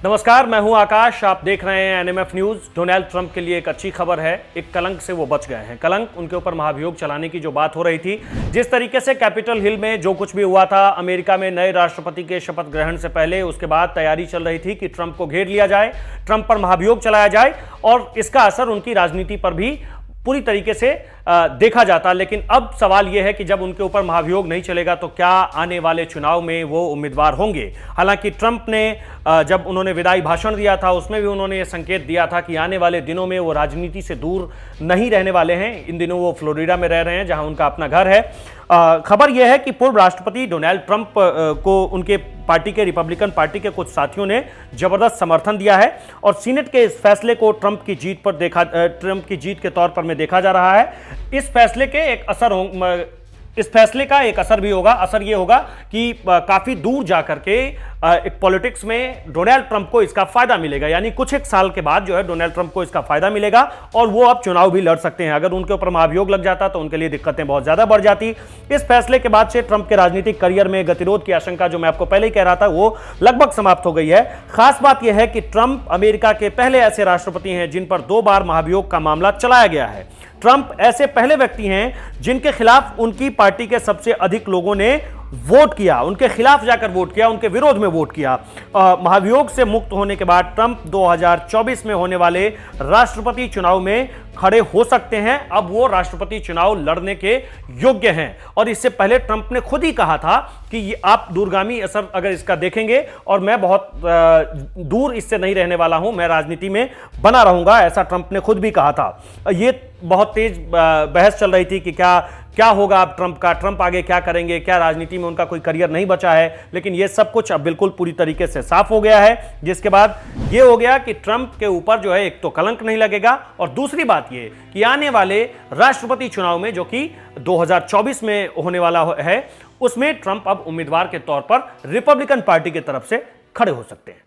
नमस्कार, मैं हूं आकाश। आप देख रहे हैं एनएमएफ न्यूज। डोनाल्ड ट्रंप के लिए एक अच्छी खबर है। एक कलंक से वो बच गए हैं। कलंक उनके ऊपर महाभियोग चलाने की जो बात हो रही थी, जिस तरीके से कैपिटल हिल में जो कुछ भी हुआ था, अमेरिका में नए राष्ट्रपति के शपथ ग्रहण से पहले, उसके बाद तैयारी चल रही थी कि ट्रंप को घेर लिया जाए, ट्रंप पर महाभियोग चलाया जाए और इसका असर उनकी राजनीति पर भी पूरी तरीके से देखा जाता। लेकिन अब सवाल यह है कि जब उनके ऊपर महाभियोग नहीं चलेगा तो क्या आने वाले चुनाव में वो उम्मीदवार होंगे। हालांकि ट्रंप ने जब उन्होंने विदाई भाषण दिया था उसमें भी उन्होंने ये संकेत दिया था कि आने वाले दिनों में वो राजनीति से दूर नहीं रहने वाले हैं। इन दिनों वो फ्लोरिडा में रह रहे हैं जहां उनका अपना घर है। खबर यह है कि पूर्व राष्ट्रपति डोनाल्ड ट्रंप को उनके पार्टी के रिपब्लिकन पार्टी के कुछ साथियों ने जबरदस्त समर्थन दिया है और सीनेट के इस फैसले को ट्रंप की जीत के तौर पर में देखा जा रहा है। इस फैसले का एक असर भी होगा। असर यह होगा कि काफी दूर जाकर के एक पॉलिटिक्स में डोनाल्ड ट्रंप को इसका फायदा मिलेगा। यानी कुछ एक साल के बाद जो है डोनाल्ड ट्रंप को इसका फायदा मिलेगा और वो अब चुनाव भी लड़ सकते हैं। अगर उनके ऊपर महाभियोग लग जाता तो उनके लिए दिक्कतें बहुत ज्यादा बढ़ जाती। इस फैसले के बाद से ट्रंप के राजनीतिक करियर में गतिरोध की आशंका, जो मैं आपको पहले ही कह रहा था, वो लगभग समाप्त हो गई है। खास बात यह है कि ट्रंप अमेरिका के पहले ऐसे राष्ट्रपति हैं जिन पर 2 बार महाभियोग का मामला चलाया गया है। ट्रंप ऐसे पहले व्यक्ति हैं जिनके खिलाफ उनकी पार्टी के सबसे अधिक लोगों ने वोट किया, उनके खिलाफ जाकर वोट किया, उनके विरोध में वोट किया। महाभियोग से मुक्त होने के बाद ट्रंप 2024 में होने वाले राष्ट्रपति चुनाव में खड़े हो सकते हैं। अब वो राष्ट्रपति चुनाव लड़ने के योग्य हैं और इससे पहले ट्रंप ने खुद ही कहा था कि ये आप दूरगामी असर अगर इसका देखेंगे और मैं बहुत दूर इससे नहीं रहने वाला हूं, मैं राजनीति में बना रहूंगा, ऐसा ट्रंप ने खुद भी कहा था। ये बहुत तेज बहस चल रही थी कि क्या होगा अब ट्रंप का, ट्रंप आगे क्या करेंगे, क्या राजनीति में उनका कोई करियर नहीं बचा है। लेकिन ये सब कुछ अब बिल्कुल पूरी तरीके से साफ हो गया है, जिसके बाद ये हो गया कि ट्रंप के ऊपर जो है एक तो कलंक नहीं लगेगा और दूसरी बात ये कि आने वाले राष्ट्रपति चुनाव में, जो कि 2024 में होने वाला है, उसमें ट्रंप अब उम्मीदवार के तौर पर रिपब्लिकन पार्टी की तरफ से खड़े हो सकते हैं।